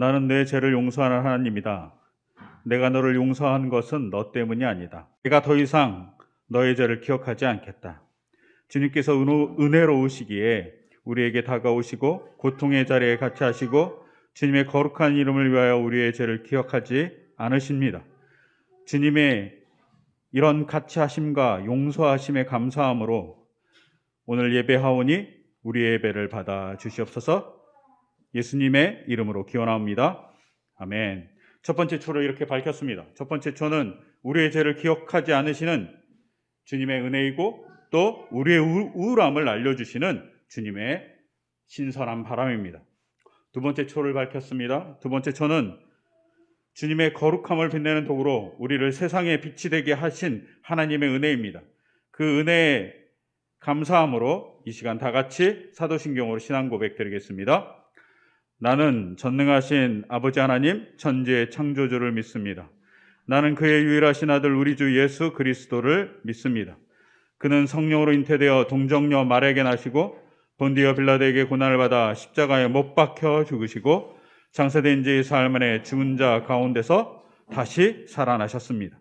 나는 내 죄를 용서하는 하나님이다. 내가 너를 용서한 것은 너 때문이 아니다. 내가 더 이상 너의 죄를 기억하지 않겠다. 주님께서 은혜로우시기에 우리에게 다가오시고 고통의 자리에 같이 하시고 주님의 거룩한 이름을 위하여 우리의 죄를 기억하지 않으십니다. 주님의 이런 같이 하심과 용서하심에 감사함으로 오늘 예배하오니 우리의 예배를 받아 주시옵소서. 예수님의 이름으로 기원합니다. 아멘. 첫 번째 초를 이렇게 밝혔습니다. 첫 번째 초는 우리의 죄를 기억하지 않으시는 주님의 은혜이고 또 우리의 우울함을 알려주시는 주님의 신선한 바람입니다. 두 번째 초를 밝혔습니다. 두 번째 초는 주님의 거룩함을 빛내는 도구로 우리를 세상의 빛이 되게 하신 하나님의 은혜입니다. 그 은혜에 감사함으로 이 시간 다 같이 사도신경으로 신앙 고백 드리겠습니다. 나는 전능하신 아버지 하나님 천지의 창조주를 믿습니다. 나는 그의 유일하신 아들 우리 주 예수 그리스도를 믿습니다. 그는 성령으로 잉태되어 동정녀 마리아에게 나시고 본디오 빌라도에게 고난을 받아 십자가에 못 박혀 죽으시고 장사된 지 사흘 만에 죽은 자 가운데서 다시 살아나셨습니다.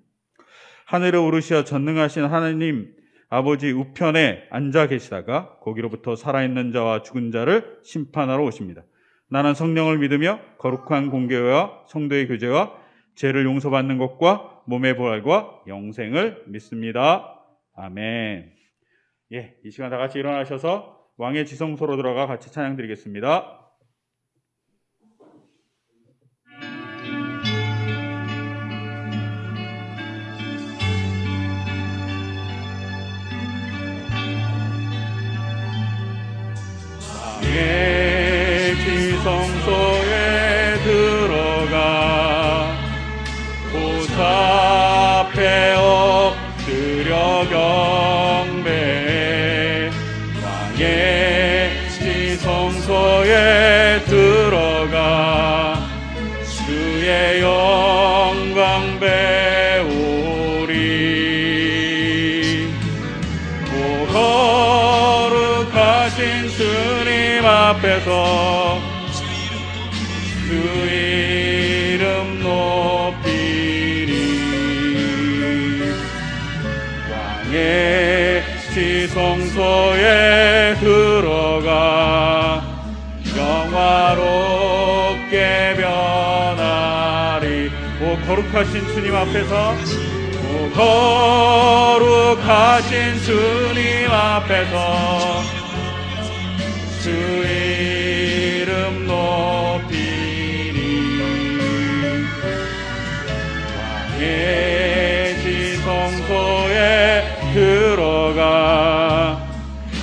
하늘에 오르시어 전능하신 하나님 아버지 우편에 앉아 계시다가 거기로부터 살아있는 자와 죽은 자를 심판하러 오십니다. 나는 성령을 믿으며 거룩한 공교회와 성도의 교제와 죄를 용서받는 것과 몸의 부활과 영생을 믿습니다. 아멘. 이 시간 다 같이 일어나셔서 왕의 지성소로 들어가 같이 찬양 드리겠습니다. 왕의 지성소에 들어가 보좌 앞에 엎드려 경배해. 왕의 지성소에 들어가 주의 영광 배우리. 오 거룩하신 주님 앞에서 주 이름 높이리. 왕의 지성소에 들어가 영화롭게 변하리. 오 거룩하신 주님 앞에서 오 거룩하신 주님 앞에서 주 이름 높이리. 왕의 지성소에 들어가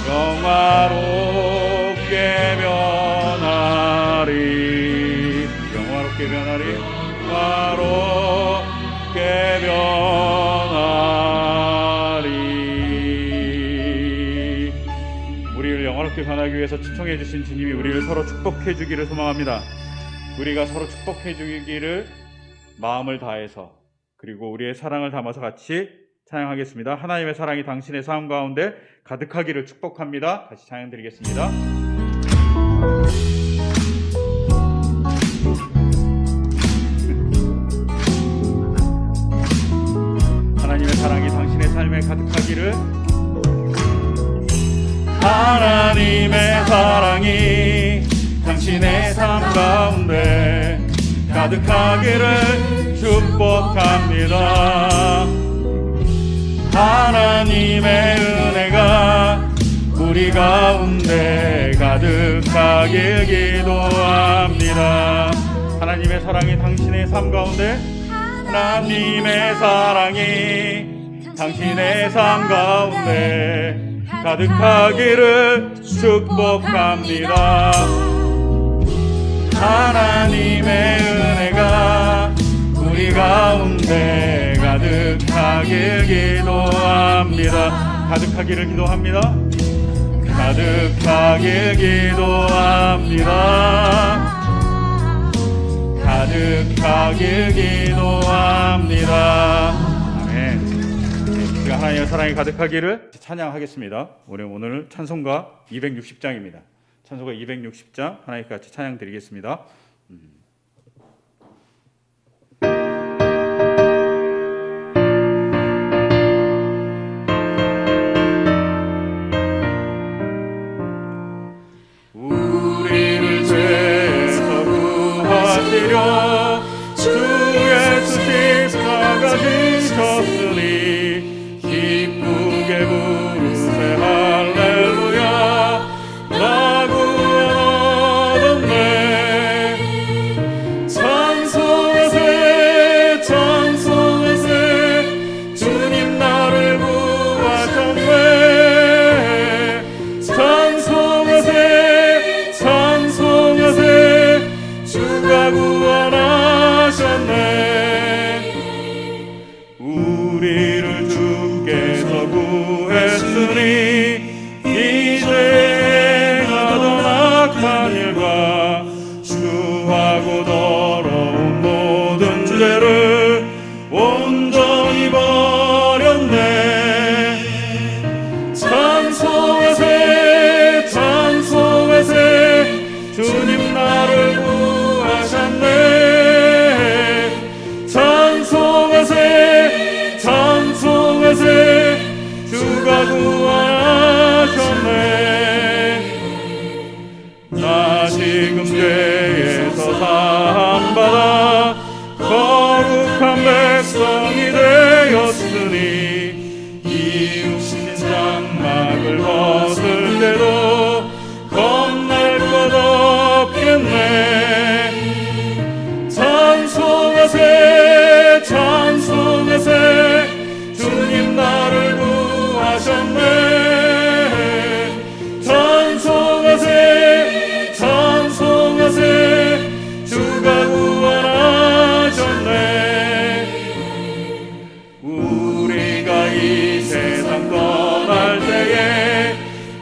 영화롭게 변하리. 영화롭게 변하리. 영화롭게 변하리. 우리를 영화롭게 변하기 위해서 초청해 주신 주님이 우리를 서로 축복해 주기를 소망합니다. 우리가 서로 축복해 주기를 마음을 다해서 그리고 우리의 사랑을 담아서 같이 찬양하겠습니다. 하나님의 사랑이 당신의 삶 가운데 가득하기를 축복합니다. 다시 찬양 드리겠습니다. 하나님의 사랑이 당신의 삶에 가득하기를. 하나님의 사랑이 당신의 삶 가운데 가득하기를 축복합니다. 하나님의 은혜가 우리 가운데 가득하길 기도합니다. 하나님의 사랑이 당신의 삶 가운데 하나님의 사랑이 당신의 삶 가운데 가득하기를 축복합니다. 하나님의 은혜가 우리 가운데 가득하길 기도합니다. 가득하기를 기도합니다. 가득하길 기도합니다. 가득하길 기도합니다. 아멘. 우리가 하나님의 사랑이 가득하기를 찬양하겠습니다. 오늘 찬송가 260장입니다. 찬송가 260장 하나님께 같이 찬양 드리겠습니다. 죄를 온전히 버렸네. 찬송하세 찬송하세 주님 나를 구하셨네. 찬송하세 찬송하세 주가 구하셨네. 나 지금 죄에서 사함받아 거룩한 백성이 되었으니 이웃신 장막을 벗을 때도 겁날 것 없겠네. 찬송하세 찬송하세 주님 나를 구하셨네. 찬송하세 찬송하세 주가 구원하셨네. 우리가 이 세상 떠날 때에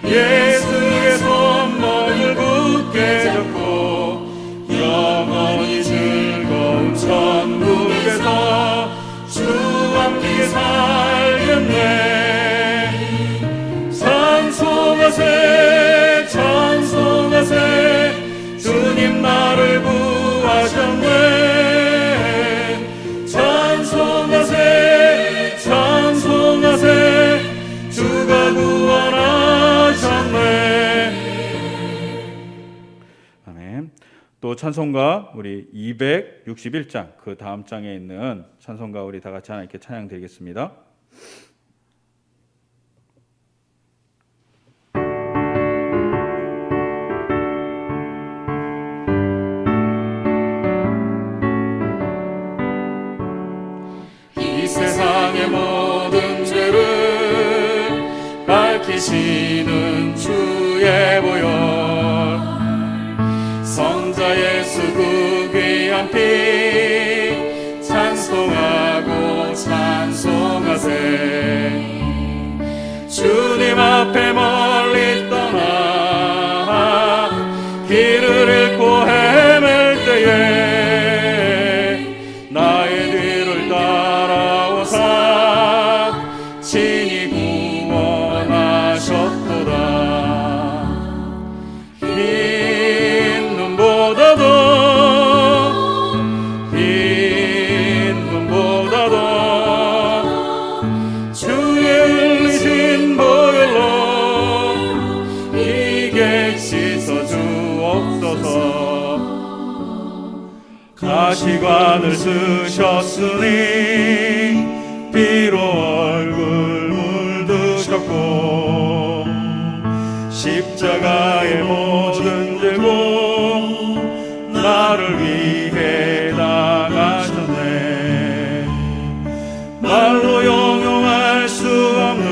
예수의 손목을 굳게 잡고 영원히 즐거운 천국에서 주와 함께 살겠네. 찬송하세 찬송하세 주님 나를 구하셨네. 찬송하세 찬송하세 주가 구원하셨네. 아멘. 또 찬송가 우리 261장 그 다음 장에 있는 찬송가 우리 다 같이 하나님께 찬양 드리겠습니다. 이 세상의 모든 죄를 밝히시는 주의 보혈 성자 예수 그 귀한 피 찬송하고 찬송하세. 주님 앞에 멀리 떠나 길을 잃고 헤맬 때에 나의 뒤를 따라오사 친히 구원하셨도다. 가시관을 쓰셨으니 피로 얼굴 물드셨고 십자가의 모든 죄고 나를 위해 당하셨네. 말로 용용할 수 없는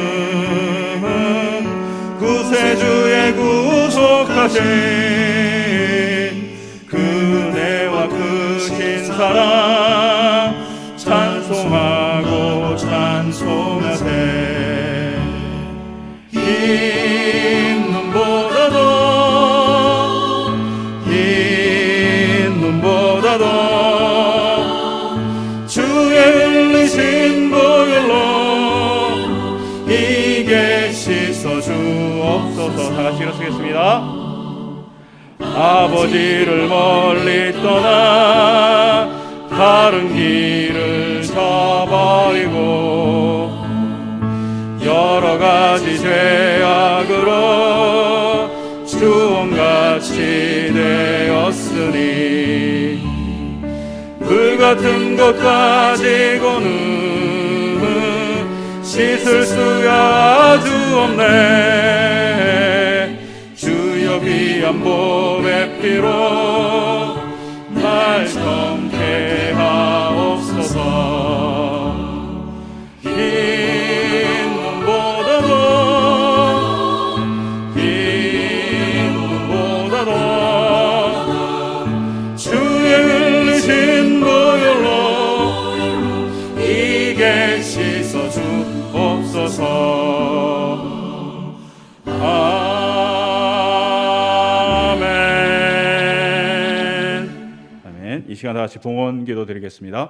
구세주의 구속하신 사랑 찬송하고 찬송하세. 흰 눈보다도 주의 흘리신 보혈로 이게 씻어 주옵소서. 다 같이 일어서겠습니다. 아버지를 멀리 떠나 다른 길을 저버리고 여러 가지 죄악으로 주홍같이 되었으니 불같은 것 가지고는 씻을 수야 아주 없네. 주여 귀한 보배 피로 날 정케 하옵소서. 흰 눈보다도 주의 흘리신 보혈로 이게 씻어 주옵소서. 이 시간 다 같이 봉헌 기도 드리겠습니다.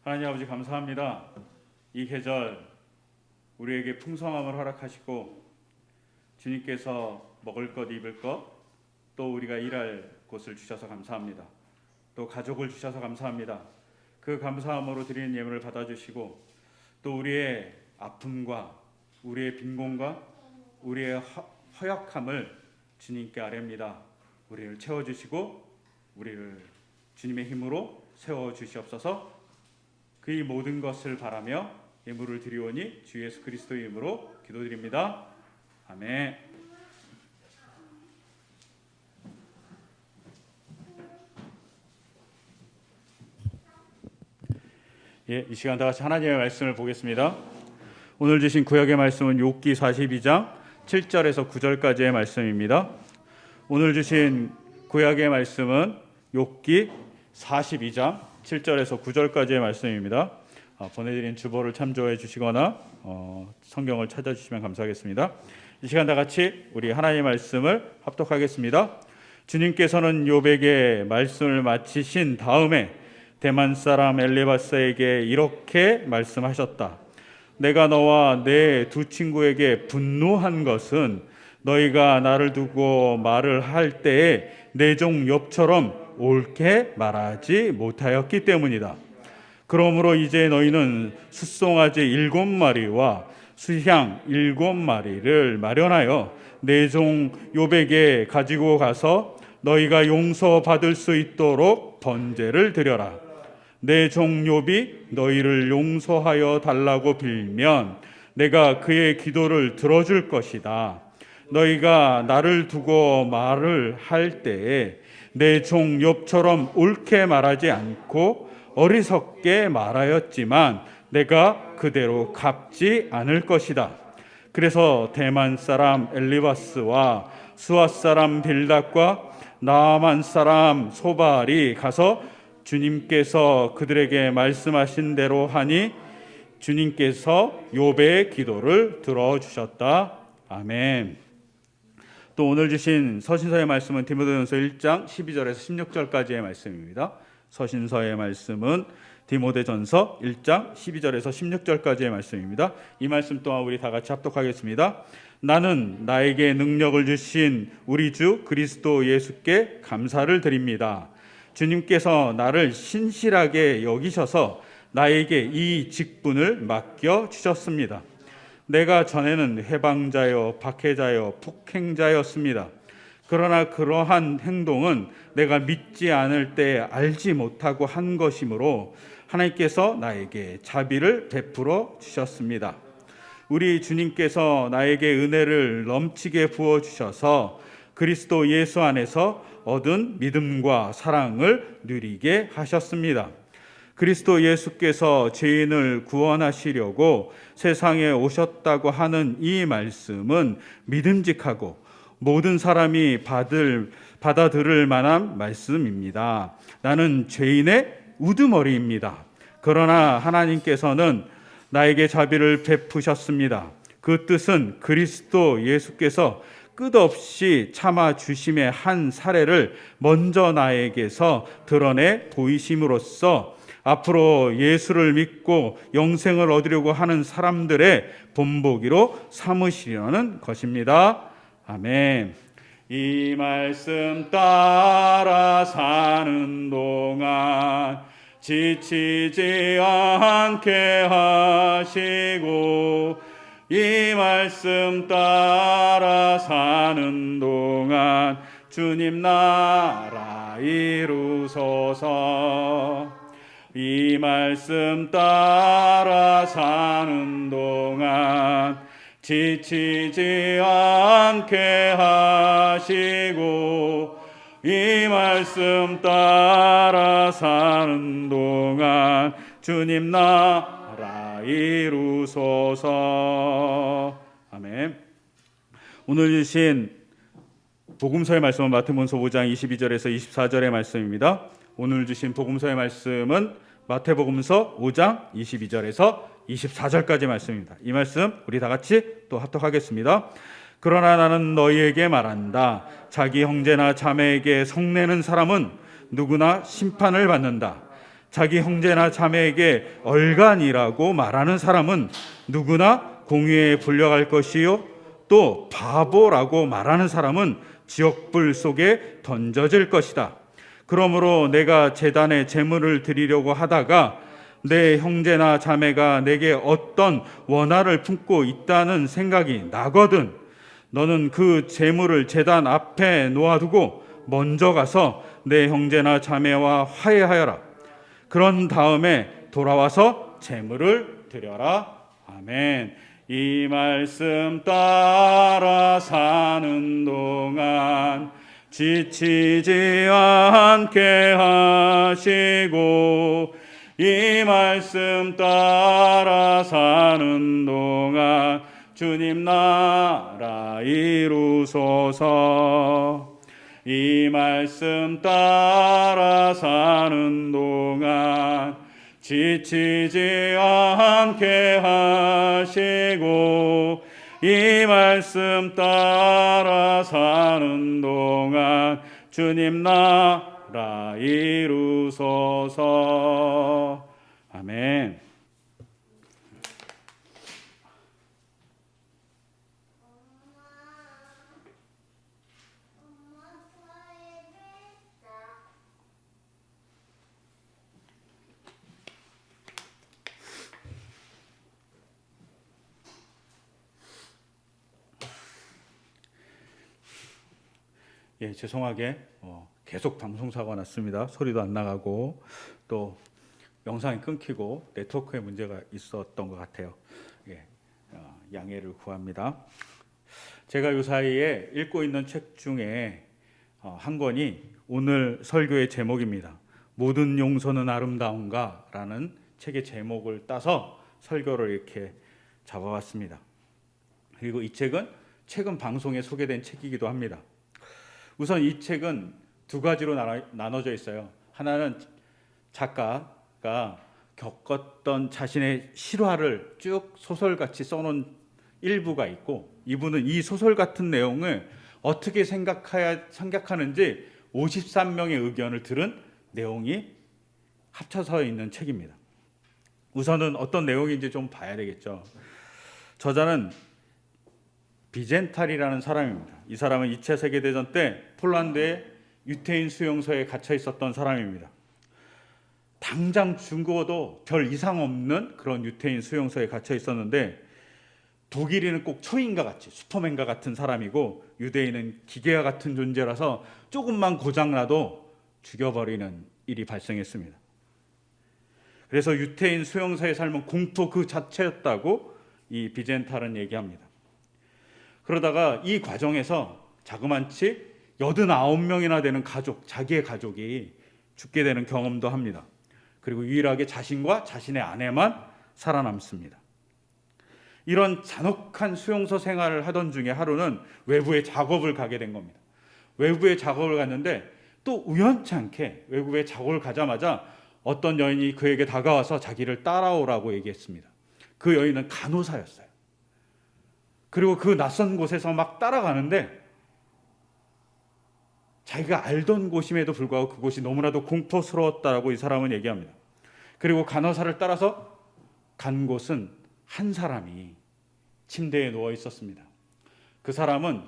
하나님 아버지 감사합니다. 이 계절 우리에게 풍성함을 허락하시고 주님께서 먹을 것 입을 것 또 우리가 일할 곳을 주셔서 감사합니다. 또 가족을 주셔서 감사합니다. 그 감사함으로 드리는 예물을 받아주시고 또 우리의 아픔과 우리의 빈곤과 우리의 허약함을 주님께 아뢰입니다. 우리를 채워주시고 우리를 주님의 힘으로 세워주시옵소서. 그 모든 것을 바라며 예물을 드리오니 주 예수 그리스도의 이름으로 기도드립니다. 아멘. 이 시간 다 같이 하나님의 말씀을 보겠습니다. 오늘 주신 구약의 말씀은 욥기 42장 7절에서 9절까지의 말씀입니다. 오늘 주신 구약의 말씀은 욥기 42장 7절에서 9절까지의 말씀입니다. 보내드린 주보를 참조해 주시거나 성경을 찾아주시면 감사하겠습니다. 이 시간 다 같이 우리 하나님의 말씀을 합독하겠습니다. 주님께서는 욥에게 말씀을 마치신 다음에 대만 사람 엘리바스에게 이렇게 말씀하셨다. 내가 너와 내 두 친구에게 분노한 것은 너희가 나를 두고 말을 할 때에 내 종 욥처럼 옳게 말하지 못하였기 때문이다. 그러므로 이제 너희는 숫송아지 7마리와 수향 7마리를 마련하여 내 종 욥에게 가지고 가서 너희가 용서받을 수 있도록 번제를 드려라. 내 종 욥이 너희를 용서하여 달라고 빌면 내가 그의 기도를 들어줄 것이다. 너희가 나를 두고 말을 할 때에 내 종 욥처럼 옳게 말하지 않고 어리석게 말하였지만 내가 그대로 갚지 않을 것이다. 그래서 대만 사람 엘리바스와 수아 사람 빌닷과 나아만 사람 소발이 가서 주님께서 그들에게 말씀하신 대로 하니 주님께서 욥의 기도를 들어주셨다. 아멘. 또 오늘 주신 서신서의 말씀은 디모데전서 1장 12절에서 16절까지의 말씀입니다. 서신서의 말씀은 디모데전서 1장 12절에서 16절까지의 말씀입니다. 이 말씀 또한 우리 다 같이 합독하겠습니다. 나는 나에게 능력을 주신 우리 주 그리스도 예수께 감사를 드립니다. 주님께서 나를 신실하게 여기셔서 나에게 이 직분을 맡겨 주셨습니다. 내가 전에는 해방자여 박해자여 폭행자였습니다. 그러나 그러한 행동은 내가 믿지 않을 때 알지 못하고 한 것이므로 하나님께서 나에게 자비를 베풀어 주셨습니다. 우리 주님께서 나에게 은혜를 넘치게 부어 주셔서 그리스도 예수 안에서 얻은 믿음과 사랑을 누리게 하셨습니다. 그리스도 예수께서 죄인을 구원하시려고 세상에 오셨다고 하는 이 말씀은 믿음직하고 모든 사람이 받아들일 만한 말씀입니다. 나는 죄인의 우두머리입니다. 그러나 하나님께서는 나에게 자비를 베푸셨습니다. 그 뜻은 그리스도 예수께서 끝없이 참아주심의 한 사례를 먼저 나에게서 드러내 보이심으로써 앞으로 예수를 믿고 영생을 얻으려고 하는 사람들의 본보기로 삼으시려는 것입니다. 아멘. 이 말씀 따라 사는 동안 지치지 않게 하시고 이 말씀 따라 사는 동안 주님 나라 이루소서. 이 말씀 따라 사는 동안 지치지 않게 하시고 이 말씀 따라 사는 동안 주님 나라 이루소서. 아멘. 오늘 주신 복음서의 말씀은 마태복음서 5장 22절에서 24절의 말씀입니다. 오늘 주신 복음서의 말씀은 마태복음서 5장 22절에서 24절까지 말씀입니다. 이 말씀 우리 다 같이 또 합독하겠습니다. 그러나 나는 너희에게 말한다. 자기 형제나 자매에게 성내는 사람은 누구나 심판을 받는다. 자기 형제나 자매에게 얼간이라고 말하는 사람은 누구나 공회에 불려갈 것이요, 또 바보라고 말하는 사람은 지옥불 속에 던져질 것이다. 그러므로 내가 제단에 제물을 드리려고 하다가 내 형제나 자매가 내게 어떤 원한을 품고 있다는 생각이 나거든 너는 그 제물을 제단 앞에 놓아두고 먼저 가서 내 형제나 자매와 화해하여라. 그런 다음에 돌아와서 제물을 드려라. 아멘. 이 말씀 따라 사는 동안 지치지 않게 하시고, 이 말씀 따라 사는 동안 주님 나라 이루소서. 이 말씀 따라 사는 동안 지치지 않게 하시고, 이 말씀 따라 사는 동안 주님 나라 이루소서. 아멘. 예, 죄송하게 계속 방송사고가 났습니다. 소리도 안 나가고 또 영상이 끊기고 네트워크에 문제가 있었던 것 같아요. 예, 양해를 구합니다. 제가 요 사이에 읽고 있는 책 중에 한 권이 오늘 설교의 제목입니다. 모든 용서는 아름다운가? 라는 책의 제목을 따서 설교를 이렇게 잡아왔습니다. 그리고 이 책은 최근 방송에 소개된 책이기도 합니다. 우선 이 책은 두 가지로 나눠져 있어요. 하나는 작가가 겪었던 자신의 실화를 쭉 소설같이 써놓은 일부가 있고, 이분은 이 소설 같은 내용을 어떻게 생각하는지 53명의 의견을 들은 내용이 합쳐서 있는 책입니다. 우선은 어떤 내용인지 좀 봐야 되겠죠. 저자는 비젠탈이라는 사람입니다. 이 사람은 2차 세계대전 때 폴란드의 유태인 수용소에 갇혀 있었던 사람입니다. 당장 죽어도 별 이상 없는 그런 유태인 수용소에 갇혀 있었는데, 독일인은 꼭 초인과 같이 슈퍼맨과 같은 사람이고, 유대인은 기계와 같은 존재라서 조금만 고장나도 죽여버리는 일이 발생했습니다. 그래서 유태인 수용소의 삶은 공포 그 자체였다고 이 비젠탈은 얘기합니다. 그러다가 이 과정에서 자그만치 89명이나 되는 가족, 자기의 가족이 죽게 되는 경험도 합니다. 그리고 유일하게 자신과 자신의 아내만 살아남습니다. 이런 잔혹한 수용소 생활을 하던 중에 하루는 외부에 작업을 가게 된 겁니다. 외부에 작업을 갔는데 또 우연치 않게 외부에 작업을 가자마자 어떤 여인이 그에게 다가와서 자기를 따라오라고 얘기했습니다. 그 여인은 간호사였어요. 그리고 그 낯선 곳에서 막 따라가는데 자기가 알던 곳임에도 불구하고 그곳이 너무나도 공포스러웠다고 이 사람은 얘기합니다. 그리고 간호사를 따라서 간 곳은 한 사람이 침대에 누워 있었습니다. 그 사람은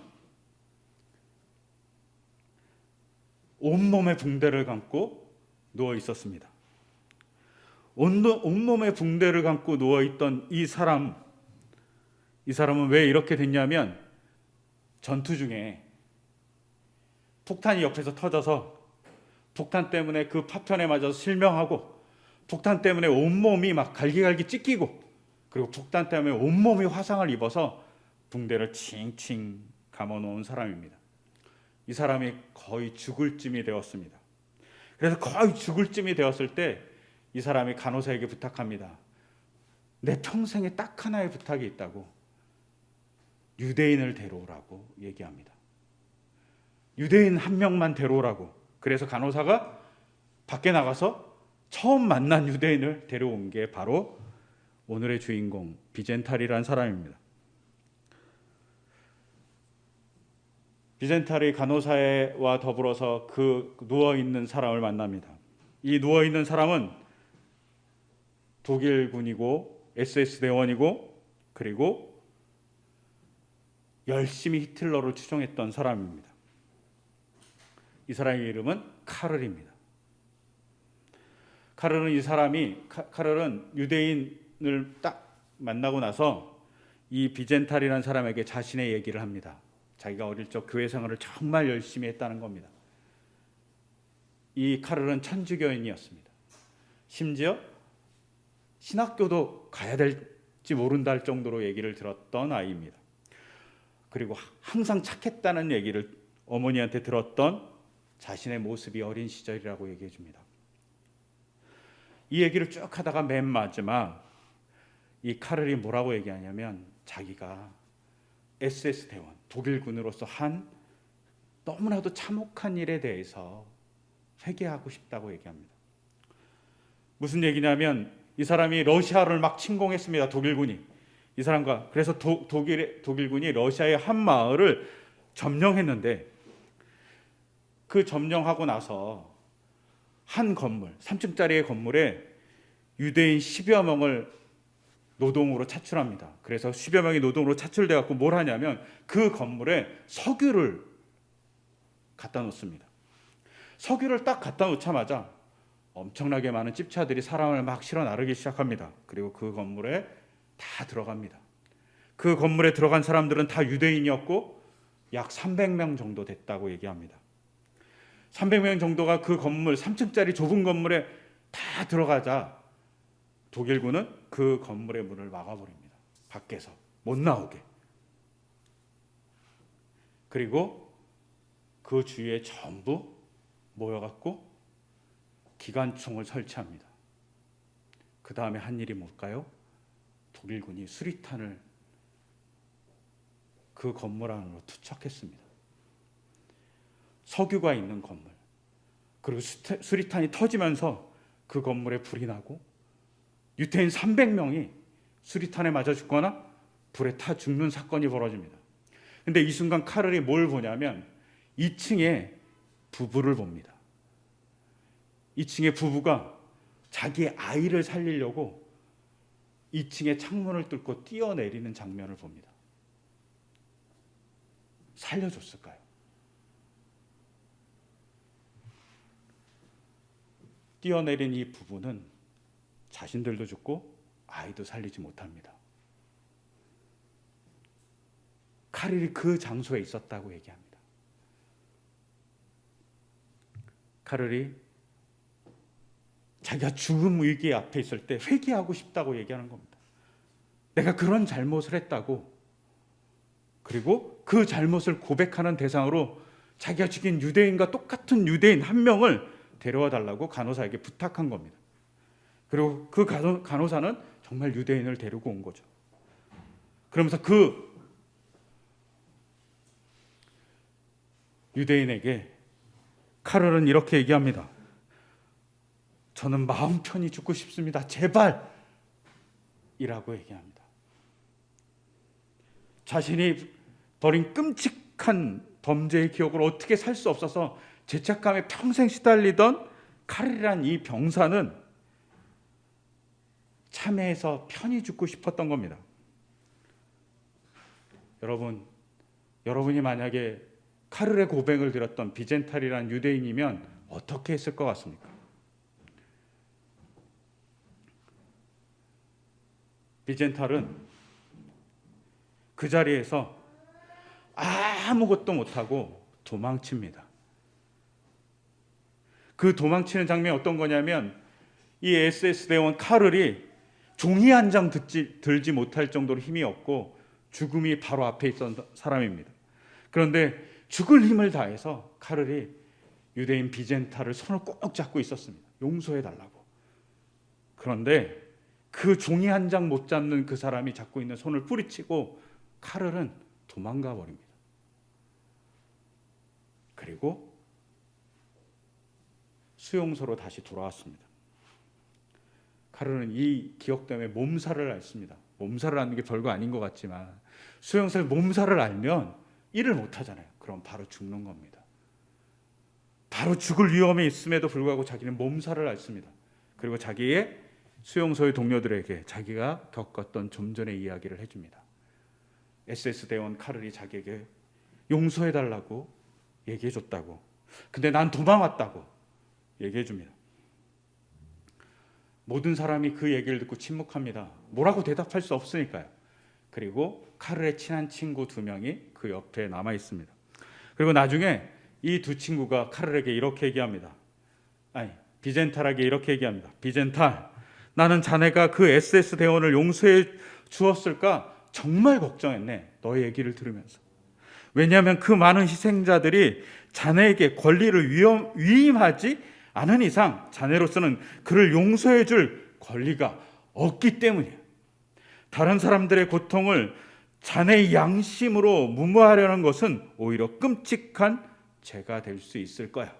온몸에 붕대를 감고 누워 있었습니다. 온몸에 붕대를 감고 누워 있던 이 사람은 왜 이렇게 됐냐면, 전투 중에 폭탄이 옆에서 터져서 폭탄 때문에 그 파편에 맞아서 실명하고, 폭탄 때문에 온몸이 막 갈기갈기 찢기고, 그리고 폭탄 때문에 온몸이 화상을 입어서 붕대를 칭칭 감아놓은 사람입니다. 이 사람이 거의 죽을 쯤이 되었습니다. 그래서 거의 죽을 쯤이 되었을 때 이 사람이 간호사에게 부탁합니다. 내 평생에 딱 하나의 부탁이 있다고. 유대인을 데려오라고 얘기합니다. 유대인 한 명만 데려오라고. 그래서 간호사가 밖에 나가서 처음 만난 유대인을 데려온 게 바로 오늘의 주인공 비젠탈이라는 사람입니다. 비젠탈이 간호사와 더불어서 그 누워있는 사람을 만납니다. 이 누워있는 사람은 독일군이고 SS 대원이고 그리고 열심히 히틀러를 추종했던 사람입니다. 이 사람의 이름은 카를입니다. 카를은 유대인을 딱 만나고 나서 이 비젠탈이라는 사람에게 자신의 얘기를 합니다. 자기가 어릴 적 교회 생활을 정말 열심히 했다는 겁니다. 이 카를은 천주교인이었습니다. 심지어 신학교도 가야 될지 모른다 할 정도로 얘기를 들었던 아이입니다. 그리고 항상 착했다는 얘기를 어머니한테 들었던 자신의 모습이 어린 시절이라고 얘기해 줍니다. 이 얘기를 쭉 하다가 맨 마지막 이 카를이 뭐라고 얘기하냐면 자기가 SS 대원, 독일군으로서 한 너무나도 참혹한 일에 대해서 회개하고 싶다고 얘기합니다. 무슨 얘기냐면 이 사람이 러시아를 막 침공했습니다. 독일군이. 이 사람과 그래서 독일군이 러시아의 한 마을을 점령했는데 그 점령하고 나서 한 건물, 3층짜리의 건물에 유대인 10여 명을 노동으로 차출합니다. 그래서 10여 명이 노동으로 차출돼 갖고 뭘 하냐면 그 건물에 석유를 갖다 놓습니다. 석유를 딱 갖다 놓자마자 엄청나게 많은 집차들이 사람을 막 실어 나르기 시작합니다. 그리고 그 건물에 다 들어갑니다. 그 건물에 들어간 사람들은 다 유대인이었고 약 300명 정도 됐다고 얘기합니다. 300명 정도가 그 건물 3층짜리 좁은 건물에 다 들어가자 독일군은 그 건물의 문을 막아버립니다. 밖에서 못 나오게. 그리고 그 주위에 전부 모여갖고 기관총을 설치합니다. 그 다음에 한 일이 뭘까요? 독일군이 수리탄을 그 건물 안으로 투척했습니다. 석유가 있는 건물. 그리고 수리탄이 터지면서 그 건물에 불이 나고 유태인 300명이 수리탄에 맞아 죽거나 불에 타 죽는 사건이 벌어집니다. 근데 이 순간 카를이 뭘 보냐면 2층에 부부를 봅니다. 2층의 부부가 자기의 아이를 살리려고 2층의 창문을 뚫고 뛰어내리는 장면을 봅니다. 살려줬을까요? 뛰어내린 이 부부는 자신들도 죽고 아이도 살리지 못합니다. 카를이 그 장소에 있었다고 얘기합니다. 카를이 자기가 죽음 위기 앞에 있을 때 회개하고 싶다고 얘기하는 겁니다. 내가 그런 잘못을 했다고. 그리고 그 잘못을 고백하는 대상으로 자기가 죽인 유대인과 똑같은 유대인 한 명을 데려와 달라고 간호사에게 부탁한 겁니다. 그리고 그 간호사는 정말 유대인을 데리고 온 거죠. 그러면서 그 유대인에게 카를은 이렇게 얘기합니다. 저는 마음 편히 죽고 싶습니다. 제발! 이라고 얘기합니다. 자신이 벌인 끔찍한 범죄의 기억을 어떻게 살 수 없어서 죄책감에 평생 시달리던 카를이란 이 병사는 참회해서 편히 죽고 싶었던 겁니다. 여러분이 만약에 카를의 고백을 들었던 비젠탈이란 유대인이면 어떻게 했을 것 같습니까? 비젠탈은 그 자리에서 아무것도 못하고 도망칩니다. 그 도망치는 장면이 어떤 거냐면 이 SS 대원 카를이 종이 한 장 들지 못할 정도로 힘이 없고 죽음이 바로 앞에 있던 사람입니다. 그런데 죽을 힘을 다해서 카를이 유대인 비젠탈을 손을 꼭 잡고 있었습니다. 용서해달라고. 그런데 그 종이 한 장 못 잡는 그 사람이 잡고 있는 손을 뿌리치고 카를은 도망가 버립니다. 그리고 수용소로 다시 돌아왔습니다. 카를은 이 기억 때문에 몸살을 앓습니다. 몸살을 앓는 게 별거 아닌 것 같지만 수용소에 몸살을 앓면 일을 못 하잖아요. 그럼 바로 죽는 겁니다. 바로 죽을 위험이 있음에도 불구하고 자기는 몸살을 앓습니다. 그리고 자기의 수용소의 동료들에게 자기가 겪었던 좀 전의 이야기를 해줍니다. SS 대원 카를이 자기에게 용서해달라고 얘기해줬다고. 근데 난 도망왔다고 얘기해줍니다. 모든 사람이 그 얘기를 듣고 침묵합니다. 뭐라고 대답할 수 없으니까요. 그리고 카를의 친한 친구 2명이 그 옆에 남아 있습니다. 그리고 나중에 이 두 친구가 카를에게 이렇게 얘기합니다. 비젠탈에게 이렇게 얘기합니다. 비젠탈, 나는 자네가 그 SS 대원을 용서해 주었을까 정말 걱정했네. 너의 얘기를 들으면서. 왜냐하면 그 많은 희생자들이 자네에게 권리를 위임하지 않은 이상 자네로서는 그를 용서해 줄 권리가 없기 때문이야. 다른 사람들의 고통을 자네의 양심으로 무마하려는 것은 오히려 끔찍한 죄가 될 수 있을 거야.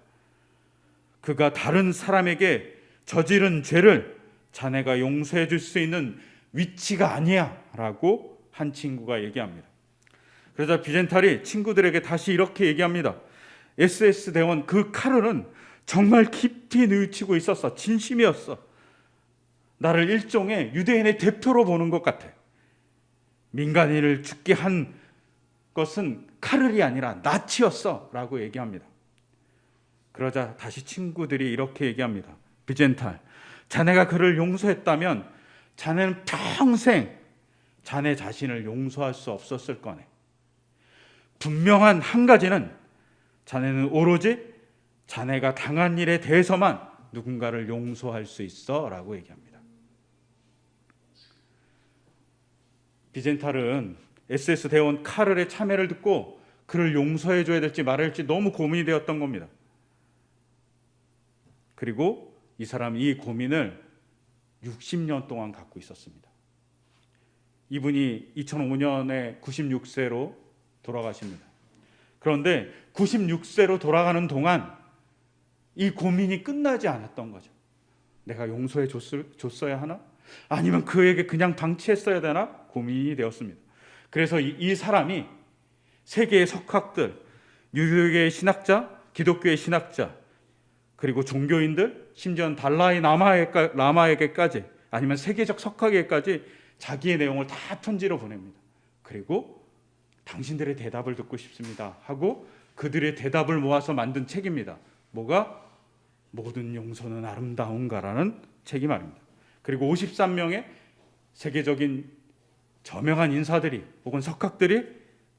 그가 다른 사람에게 저지른 죄를 자네가 용서해 줄 수 있는 위치가 아니야 라고 한 친구가 얘기합니다. 그러자 비젠탈이 친구들에게 다시 이렇게 얘기합니다. SS 대원 그 카를은 정말 깊이 뉘우치고 있었어. 진심이었어. 나를 일종의 유대인의 대표로 보는 것 같아. 민간인을 죽게 한 것은 카를이 아니라 나치였어 라고 얘기합니다. 그러자 다시 친구들이 이렇게 얘기합니다. 비젠탈, 자네가 그를 용서했다면 자네는 평생 자네 자신을 용서할 수 없었을 거네. 분명한 한 가지는 자네는 오로지 자네가 당한 일에 대해서만 누군가를 용서할 수 있어 라고 얘기합니다. 비젠탈은 SS 대원 카를의 참회를 듣고 그를 용서해 줘야 될지 말아야 할지 너무 고민이 되었던 겁니다. 그리고 이 사람이 이 고민을 60년 동안 갖고 있었습니다. 이분이 2005년에 96세로 돌아가십니다. 그런데 96세로 돌아가는 동안 이 고민이 끝나지 않았던 거죠. 내가 용서해 줬어야 하나? 아니면 그에게 그냥 방치했어야 되나? 고민이 되었습니다. 그래서 이 사람이 세계의 석학들, 유교계의 신학자, 기독교의 신학자, 그리고 종교인들, 심지어는 달라이 라마에게까지, 아니면 세계적 석학에게까지 자기의 내용을 다 편지로 보냅니다. 그리고 당신들의 대답을 듣고 싶습니다 하고 그들의 대답을 모아서 만든 책입니다. 뭐가? 모든 용서는 아름다운가라는 책이 말입니다. 그리고 53명의 세계적인 저명한 인사들이 혹은 석학들이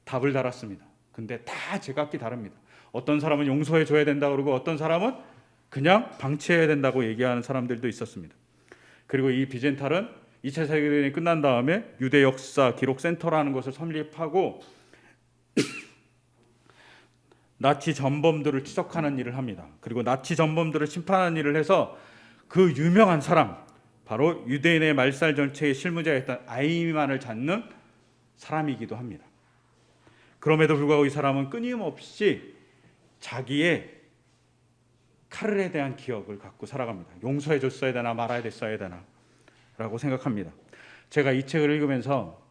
답을 달았습니다. 근데 다 제각기 다릅니다. 어떤 사람은 용서해 줘야 된다고 그러고 어떤 사람은 그냥 방치해야 된다고 얘기하는 사람들도 있었습니다. 그리고 이 비젠탈은 2차 세계대전이 끝난 다음에 유대 역사 기록 센터라는 것을 설립하고 나치 전범들을 추적하는 일을 합니다. 그리고 나치 전범들을 심판하는 일을 해서 그 유명한 사람, 바로 유대인의 말살 전체의 실무자였던 아이만을 잡는 사람이기도 합니다. 그럼에도 불구하고 이 사람은 끊임없이 자기의 카를에 대한 기억을 갖고 살아갑니다. 용서해 줬어야 되나 말아야 됐어야 되나 라고 생각합니다. 제가 이 책을 읽으면서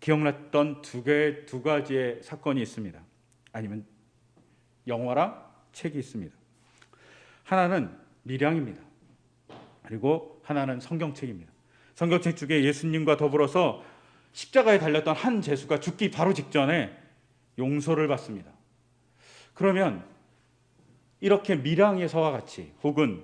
기억났던 두 가지의 사건이 있습니다. 아니면 영화랑 책이 있습니다. 하나는 밀양입니다. 그리고 하나는 성경책입니다. 성경책 중에 예수님과 더불어서 십자가에 달렸던 한 제수가 죽기 바로 직전에 용서를 받습니다. 그러면 이렇게 밀양에서와 같이 혹은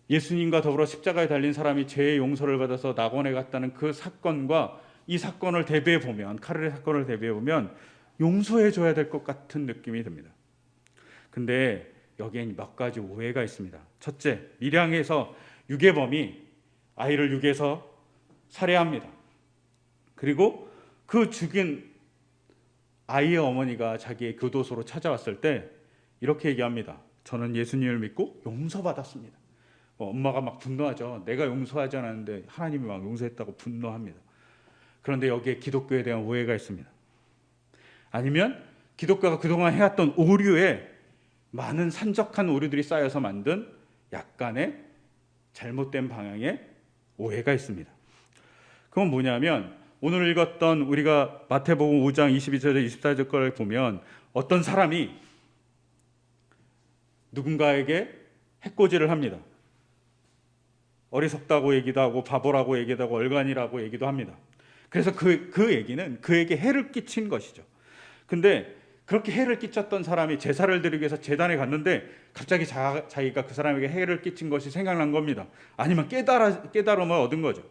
예수님과 더불어 십자가에 달린 사람이 죄의 용서를 받아서 낙원에 갔다는 그 사건과 이 사건을 대비해 보면, 카를의 사건을 대비해 보면 용서해 줘야 될 것 같은 느낌이 듭니다. 근데 여기엔 몇 가지 오해가 있습니다. 첫째, 밀양에서 유괴범이 아이를 유괴해서 살해합니다. 그리고 그 죽인 아이의 어머니가 자기의 교도소로 찾아왔을 때 이렇게 얘기합니다. 저는 예수님을 믿고 용서받았습니다. 엄마가 막 분노하죠. 내가 용서하지 않았는데 하나님이 막 용서했다고 분노합니다. 그런데 여기에 기독교에 대한 오해가 있습니다. 아니면 기독교가 그동안 해왔던 오류에 많은 산적한 오류들이 쌓여서 만든 약간의 잘못된 방향의 오해가 있습니다. 그건 뭐냐면 오늘 읽었던 우리가 마태복음 5장 22절 24절을 보면 어떤 사람이 누군가에게 해코지를 합니다. 어리석다고 얘기도 하고 바보라고 얘기도 하고 얼간이라고 얘기도 합니다. 그래서 그 얘기는 그에게 해를 끼친 것이죠. 근데 그렇게 해를 끼쳤던 사람이 제사를 드리기 위해서 제단에 갔는데 갑자기 자기가 그 사람에게 해를 끼친 것이 생각난 겁니다. 아니면 깨달음을 얻은 거죠.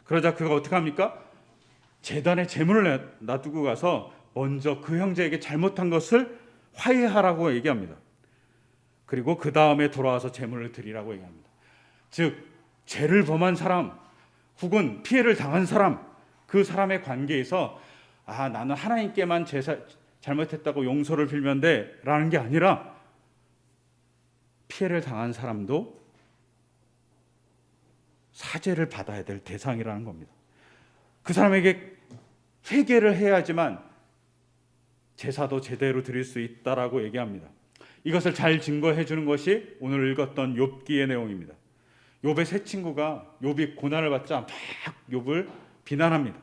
그러자 그가 어떻게 합니까? 제단에 제물을 놔두고 가서 먼저 그 형제에게 잘못한 것을 화해하라고 얘기합니다. 그리고 그 다음에 돌아와서 제물을 드리라고 얘기합니다. 즉 죄를 범한 사람 혹은 피해를 당한 사람, 그 사람의 관계에서 나는 하나님께만 잘못했다고 용서를 빌면 돼 라는 게 아니라 피해를 당한 사람도 사죄를 받아야 될 대상이라는 겁니다. 그 사람에게 회개를 해야지만 제사도 제대로 드릴 수 있다라고 얘기합니다. 이것을 잘 증거해 주는 것이 오늘 읽었던 욥기의 내용입니다. 욥의 세 친구가 욥이 고난을 받자 막 욥을 비난합니다.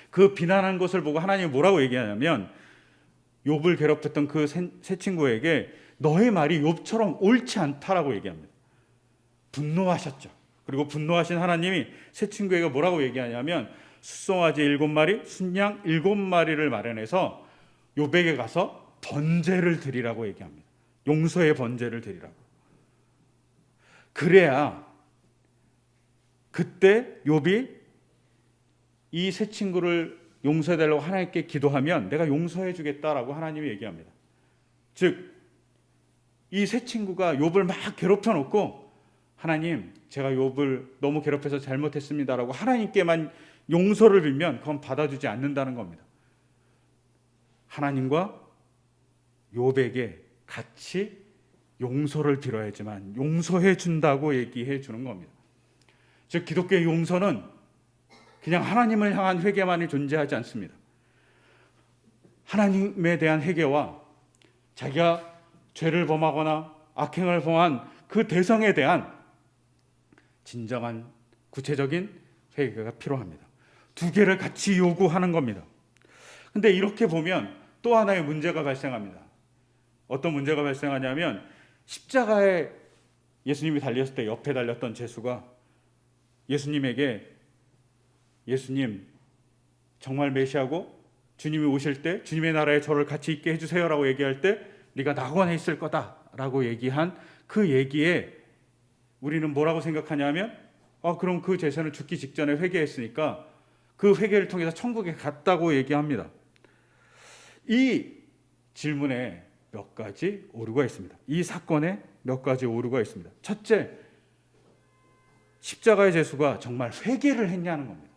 그 비난한 것을 보고 하나님이 뭐라고 얘기하냐면 욥을 괴롭혔던 그 세 친구에게 너의 말이 욥처럼 옳지 않다라고 얘기합니다. 분노하셨죠. 그리고 분노하신 하나님이 세 친구에게 뭐라고 얘기하냐면 숫송아지 7마리, 순양 7마리를 마련해서 욥에게 가서 번제를 드리라고 얘기합니다. 용서의 번제를 드리라고. 그래야 그때 욥이 이 세 친구를 용서해달라고 하나님께 기도하면 내가 용서해 주겠다라고 하나님이 얘기합니다. 즉 이 세 친구가 욥을 막 괴롭혀 놓고 하나님 제가 욥을 너무 괴롭혀서 잘못했습니다라고 하나님께만 용서를 빌면 그건 받아주지 않는다는 겁니다. 하나님과 욥에게 같이 용서를 빌어야지만 용서해 준다고 얘기해 주는 겁니다. 즉 기독교의 용서는 그냥 하나님을 향한 회개만이 존재하지 않습니다. 하나님에 대한 회개와 자기가 죄를 범하거나 악행을 범한 그 대상에 대한 진정한 구체적인 회개가 필요합니다. 두 개를 같이 요구하는 겁니다. 근데 이렇게 보면 또 하나의 문제가 발생합니다. 어떤 문제가 발생하냐면 십자가에 예수님이 달렸을 때 옆에 달렸던 제수가 예수님에게 예수님 정말 메시아고 주님이 오실 때 주님의 나라에 저를 같이 있게 해주세요라고 얘기할 때 네가 낙원에 있을 거다라고 얘기한 그 얘기에 우리는 뭐라고 생각하냐면 그럼 그 제사는 죽기 직전에 회개했으니까 그 회개를 통해서 천국에 갔다고 얘기합니다. 이 질문에 몇 가지 오류가 있습니다. 이 사건에 몇 가지 오류가 있습니다. 첫째, 십자가의 제수가 정말 회개를 했냐는 겁니다.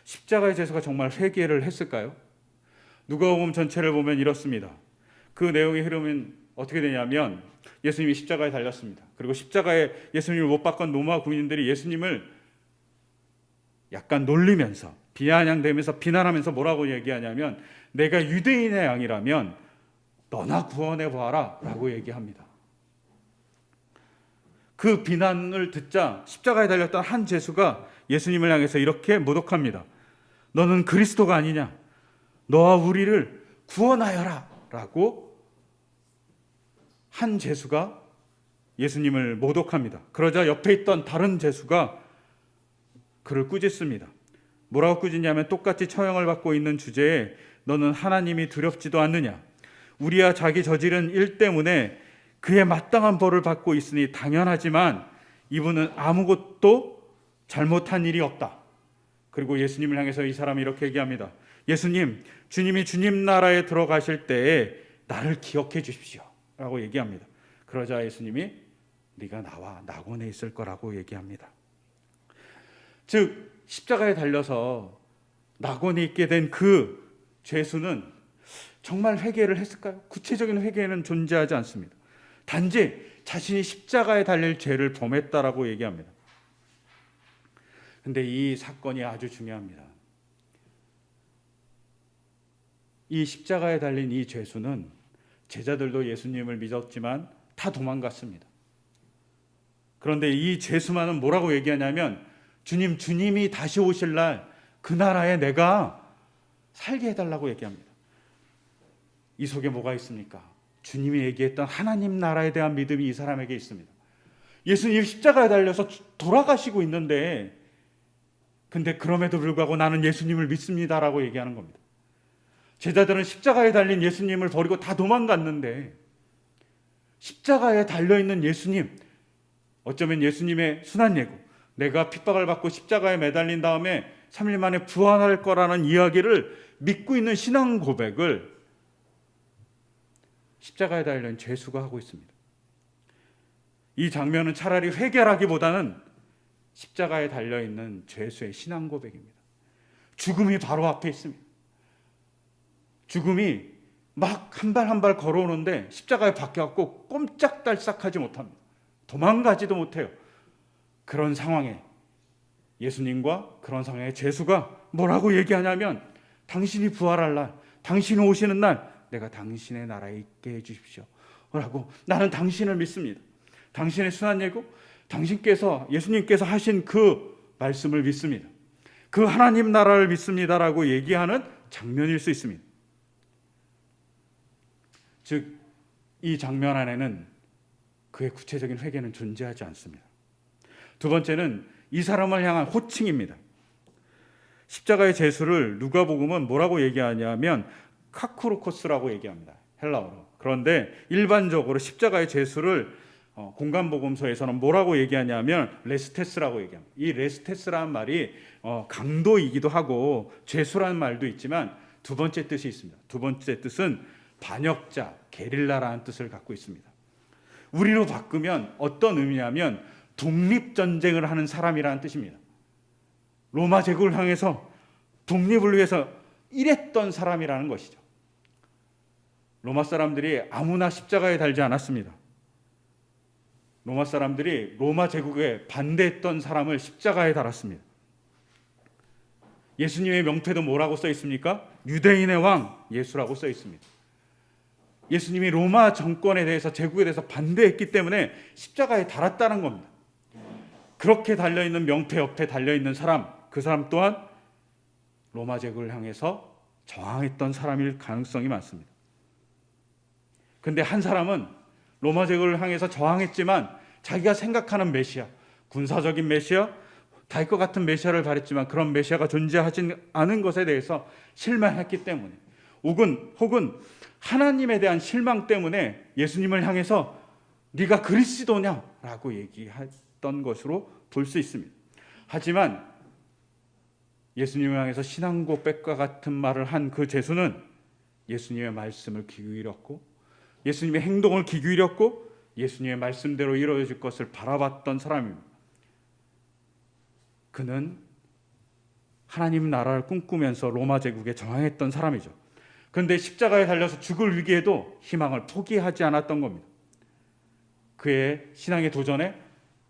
십자가의 제수가 정말 회개를 했을까요? 누가복음 전체를 보면 이렇습니다. 그 내용의 흐름은 어떻게 되냐면 예수님이 십자가에 달렸습니다. 그리고 십자가에 예수님을 못 박은 로마 군인들이 예수님을 약간 놀리면서 비아냥대면서 비난하면서 뭐라고 얘기하냐면 내가 유대인의 양이라면 너나 구원해 보아라 라고 얘기합니다. 그 비난을 듣자 십자가에 달렸던 한 제수가 예수님을 향해서 이렇게 모독합니다. 너는 그리스도가 아니냐? 너와 우리를 구원하여라 라고 한 제수가 예수님을 모독합니다. 그러자 옆에 있던 다른 제수가 그를 꾸짖습니다. 뭐라고 꾸짖냐면 똑같이 처형을 받고 있는 주제에 너는 하나님이 두렵지도 않느냐? 우리야 자기 저지른 일 때문에 그의 마땅한 벌을 받고 있으니 당연하지만 이분은 아무것도 잘못한 일이 없다. 그리고 예수님을 향해서 이 사람이 이렇게 얘기합니다. 예수님, 주님이 주님 나라에 들어가실 때에 나를 기억해 주십시오 라고 얘기합니다. 그러자 예수님이 네가 나와 낙원에 있을 거라고 얘기합니다. 즉 십자가에 달려서 낙원에 있게 된 그 죄수는 정말 회개를 했을까요? 구체적인 회개는 존재하지 않습니다. 단지 자신이 십자가에 달릴 죄를 범했다라고 얘기합니다. 근데 이 사건이 아주 중요합니다. 이 십자가에 달린 이 죄수는 제자들도 예수님을 믿었지만 다 도망갔습니다. 그런데 이 죄수만은 뭐라고 얘기하냐면 주님이 다시 오실 날 그 나라에 내가 살게 해달라고 얘기합니다. 이 속에 뭐가 있습니까? 주님이 얘기했던 하나님 나라에 대한 믿음이 이 사람에게 있습니다. 예수님 십자가에 달려서 돌아가시고 있는데, 근데 그럼에도 불구하고 나는 예수님을 믿습니다라고 얘기하는 겁니다. 제자들은 십자가에 달린 예수님을 버리고 다 도망갔는데, 십자가에 달려있는 예수님, 어쩌면 예수님의 순한 예고, 내가 핍박을 받고 십자가에 매달린 다음에 3일 만에 부활할 거라는 이야기를 믿고 있는 신앙 고백을 십자가에 달린 죄수가 하고 있습니다. 이 장면은 차라리 회개라기보다는 십자가에 달려있는 죄수의 신앙 고백입니다. 죽음이 바로 앞에 있습니다. 죽음이 막 한 발 한 발 걸어오는데 십자가에 박혀갖고 꼼짝달싹하지 못합니다. 도망가지도 못해요. 그런 상황에 예수님과 그런 상황에 죄수가 뭐라고 얘기하냐면, 당신이 부활할 날, 당신이 오시는 날 내가 당신의 나라에 있게 해주십시오 라고, 나는 당신을 믿습니다. 당신의 순한 예고, 당신께서, 예수님께서 하신 그 말씀을 믿습니다. 그 하나님 나라를 믿습니다라고 얘기하는 장면일 수 있습니다. 즉, 이 장면 안에는 그의 구체적인 회개는 존재하지 않습니다. 두 번째는 이 사람을 향한 호칭입니다. 십자가의 죄수를 누가복음은 뭐라고 얘기하냐면 카쿠로코스라고 얘기합니다. 헬라어로. 그런데 일반적으로 십자가의 죄수를 공간복음서에서는 뭐라고 얘기하냐면 레스테스라고 얘기합니다. 이 레스테스라는 말이 강도이기도 하고 죄수라는 말도 있지만 두 번째 뜻이 있습니다. 두 번째 뜻은 반역자, 게릴라라는 뜻을 갖고 있습니다. 우리로 바꾸면 어떤 의미냐면 독립전쟁을 하는 사람이라는 뜻입니다. 로마 제국을 향해서 독립을 위해서 일했던 사람이라는 것이죠. 로마 사람들이 아무나 십자가에 달지 않았습니다. 로마 사람들이 로마 제국에 반대했던 사람을 십자가에 달았습니다. 예수님의 명패도 뭐라고 써 있습니까? 유대인의 왕 예수라고 써 있습니다. 예수님이 로마 정권에 대해서, 제국에 대해서 반대했기 때문에 십자가에 달았다는 겁니다. 그렇게 달려있는 명패 옆에 달려있는 사람, 그 사람 또한 로마 제국을 향해서 저항했던 사람일 가능성이 많습니다. 근데 한 사람은 로마 제국을 향해서 저항했지만 자기가 생각하는 메시아, 군사적인 메시아, 달 것 같은 메시아를 바랬지만 그런 메시아가 존재하지 않은 것에 대해서 실망했기 때문에, 혹은 하나님에 대한 실망 때문에 예수님을 향해서 네가 그리스도냐라고 얘기했던 것으로 볼 수 있습니다. 하지만 예수님을 향해서 신앙 고백과 같은 말을 한 그 죄수는 예수님의 말씀을 귀 기울였고, 예수님의 행동을 귀 기울였고, 예수님의 말씀대로 이루어질 것을 바라봤던 사람입니다. 그는 하나님 나라를 꿈꾸면서 로마 제국에 저항했던 사람이죠. 그런데 십자가에 달려서 죽을 위기에도 희망을 포기하지 않았던 겁니다. 그의 신앙의 도전에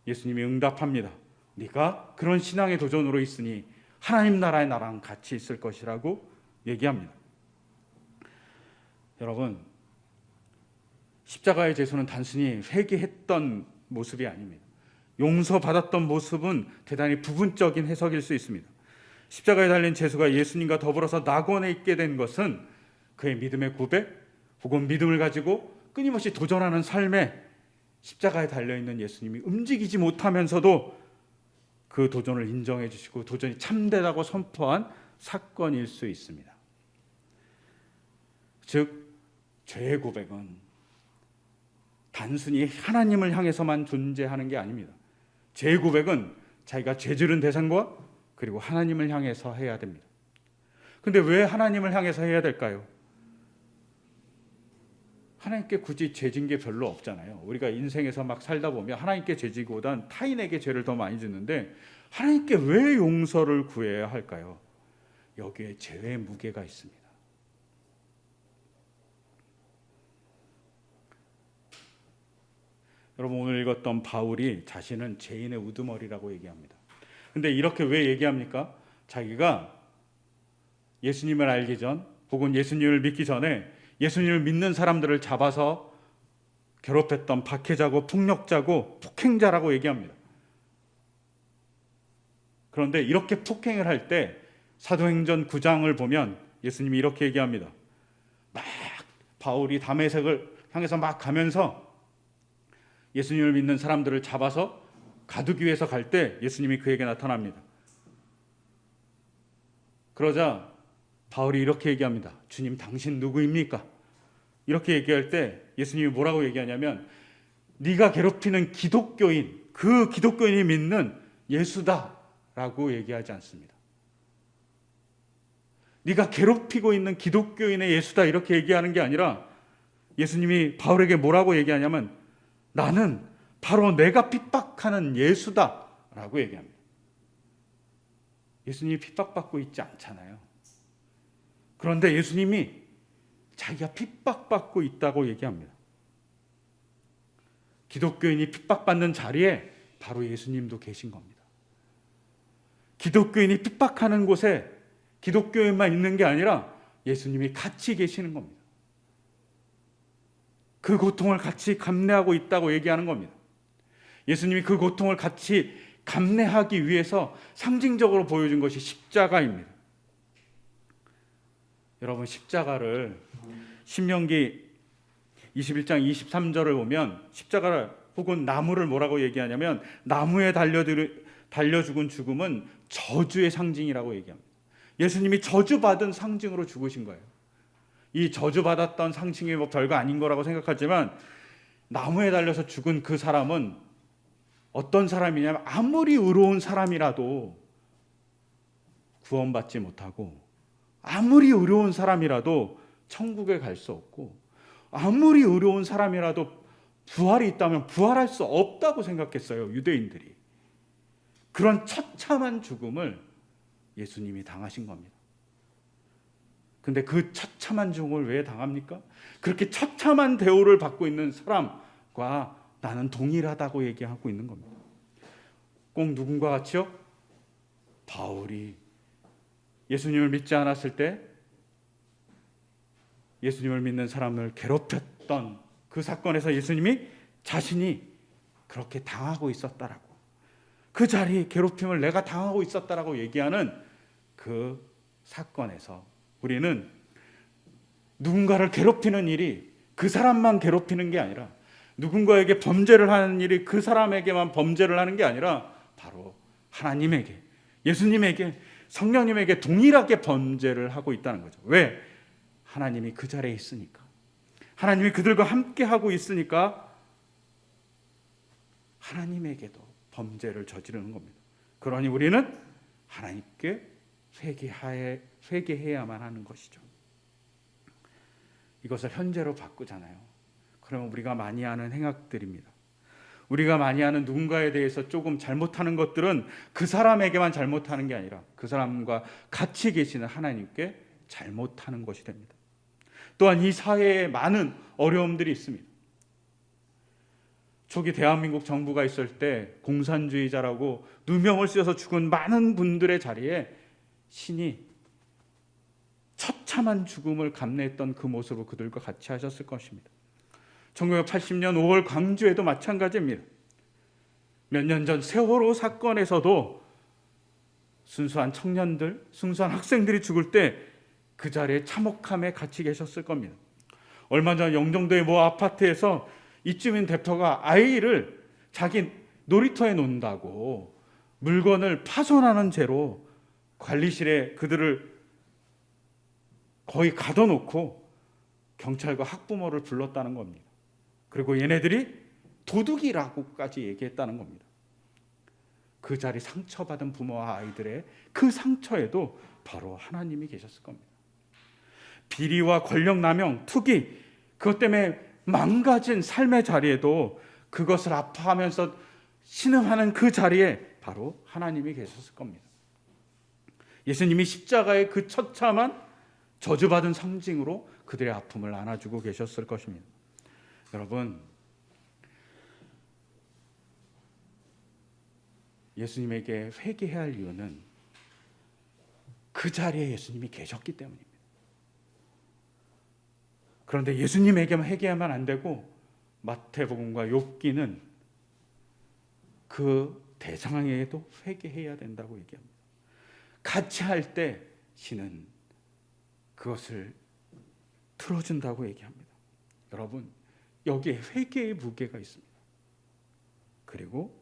예수님이 응답합니다. 네가 그런 신앙의 도전으로 있으니 하나님 나라의 나랑 같이 있을 것이라고 얘기합니다. 여러분, 십자가의 죄수는 단순히 회개했던 모습이 아닙니다. 용서받았던 모습은 대단히 부분적인 해석일 수 있습니다. 십자가에 달린 죄수가 예수님과 더불어서 낙원에 있게 된 것은 그의 믿음의 고백, 혹은 믿음을 가지고 끊임없이 도전하는 삶에 십자가에 달려있는 예수님이 움직이지 못하면서도 그 도전을 인정해 주시고 도전이 참되다고 선포한 사건일 수 있습니다. 즉, 죄의 고백은 단순히 하나님을 향해서만 존재하는 게 아닙니다. 죄의 고백은 자기가 죄 지른 대상과 그리고 하나님을 향해서 해야 됩니다. 근데 왜 하나님을 향해서 해야 될까요? 하나님께 굳이 죄진 게 별로 없잖아요. 우리가 인생에서 막 살다 보면 하나님께 죄지기보단 타인에게 죄를 더 많이 짓는데, 하나님께 왜 용서를 구해야 할까요? 여기에 죄의 무게가 있습니다. 여러분, 오늘 읽었던 바울이 자신은 죄인의 우두머리라고 얘기합니다. 근데 이렇게 왜 얘기합니까? 자기가 예수님을 알기 전, 혹은 예수님을 믿기 전에 예수님을 믿는 사람들을 잡아서 괴롭혔던 박해자고 폭력자고 폭행자라고 얘기합니다. 그런데 이렇게 폭행을 할 때 사도행전 9장을 보면 예수님이 이렇게 얘기합니다. 막 바울이 다메섹을 향해서 막 가면서 예수님을 믿는 사람들을 잡아서 가두기 위해서 갈 때 예수님이 그에게 나타납니다. 그러자 바울이 이렇게 얘기합니다. 주님, 당신 누구입니까? 이렇게 얘기할 때 예수님이 뭐라고 얘기하냐면, 네가 괴롭히는 기독교인, 그 기독교인이 믿는 예수다라고 얘기하지 않습니다. 네가 괴롭히고 있는 기독교인의 예수다 이렇게 얘기하는 게 아니라, 예수님이 바울에게 뭐라고 얘기하냐면, 나는 바로 내가 핍박하는 예수다라고 얘기합니다. 예수님이 핍박받고 있지 않잖아요. 그런데 예수님이 자기가 핍박받고 있다고 얘기합니다. 기독교인이 핍박받는 자리에 바로 예수님도 계신 겁니다. 기독교인이 핍박하는 곳에 기독교인만 있는 게 아니라 예수님이 같이 계시는 겁니다. 그 고통을 같이 감내하고 있다고 얘기하는 겁니다. 예수님이 그 고통을 같이 감내하기 위해서 상징적으로 보여준 것이 십자가입니다. 여러분, 십자가를 신명기 21장 23절을 보면 십자가를 혹은 나무를 뭐라고 얘기하냐면, 나무에 달려 죽은 죽음은 저주의 상징이라고 얘기합니다. 예수님이 저주받은 상징으로 죽으신 거예요. 이 저주받았던 상징이 뭐 별거 아닌 거라고 생각하지만, 나무에 달려서 죽은 그 사람은 어떤 사람이냐면, 아무리 의로운 사람이라도 구원받지 못하고, 아무리 의로운 사람이라도 천국에 갈 수 없고, 아무리 의로운 사람이라도 부활이 있다면 부활할 수 없다고 생각했어요, 유대인들이. 그런 처참한 죽음을 예수님이 당하신 겁니다. 근데 그 처참한 죽음을 왜 당합니까? 그렇게 처참한 대우를 받고 있는 사람과 나는 동일하다고 얘기하고 있는 겁니다. 꼭 누군가 같이요? 바울이 예수님을 믿지 않았을 때 예수님을 믿는 사람을 괴롭혔던 그 사건에서 예수님이 자신이 그렇게 당하고 있었다라고, 그 자리 괴롭힘을 내가 당하고 있었다라고 얘기하는 그 사건에서 우리는 누군가를 괴롭히는 일이 그 사람만 괴롭히는 게 아니라, 누군가에게 범죄를 하는 일이 그 사람에게만 범죄를 하는 게 아니라 바로 하나님에게, 예수님에게, 성령님에게 동일하게 범죄를 하고 있다는 거죠. 왜? 하나님이 그 자리에 있으니까. 하나님이 그들과 함께 하고 있으니까 하나님에게도 범죄를 저지르는 겁니다. 그러니 우리는 하나님께 회개해야만 하는 것이죠. 이것을 현재로 바꾸잖아요. 그러면 우리가 많이 하는 행악들입니다. 우리가 많이 하는 누군가에 대해서 조금 잘못하는 것들은 그 사람에게만 잘못하는 게 아니라 그 사람과 같이 계시는 하나님께 잘못하는 것이 됩니다. 또한 이 사회에 많은 어려움들이 있습니다. 초기 대한민국 정부가 있을 때 공산주의자라고 누명을 쓰여서 죽은 많은 분들의 자리에 신이 처참한 죽음을 감내했던 그 모습을 그들과 같이 하셨을 것입니다. 1980년 5월 광주에도 마찬가지입니다. 몇 년 전 세월호 사건에서도 순수한 청년들, 순수한 학생들이 죽을 때 그 자리에 참혹함에 같이 계셨을 겁니다. 얼마 전 영종도의 모 아파트에서 이주민 대표가 아이를 자기 놀이터에 놓는다고 물건을 파손하는 죄로 관리실에 그들을 거의 가둬놓고 경찰과 학부모를 불렀다는 겁니다. 그리고 얘네들이 도둑이라고까지 얘기했다는 겁니다. 그 자리 상처받은 부모와 아이들의 그 상처에도 바로 하나님이 계셨을 겁니다. 비리와 권력 남용, 투기, 그것 때문에 망가진 삶의 자리에도 그것을 아파하면서 신음하는 그 자리에 바로 하나님이 계셨을 겁니다. 예수님이 십자가의 그 처참한 저주받은 상징으로 그들의 아픔을 안아주고 계셨을 것입니다. 여러분, 예수님에게 회개해야 할 이유는 그 자리에 예수님이 계셨기 때문입니다. 그런데 예수님에게만 회개하면 안 되고 마태복음과 욥기는 그 대상에게도 회개해야 된다고 얘기합니다. 같이 할 때 신은 그것을 틀어준다고 얘기합니다. 여러분, 여기에 회개의 무게가 있습니다. 그리고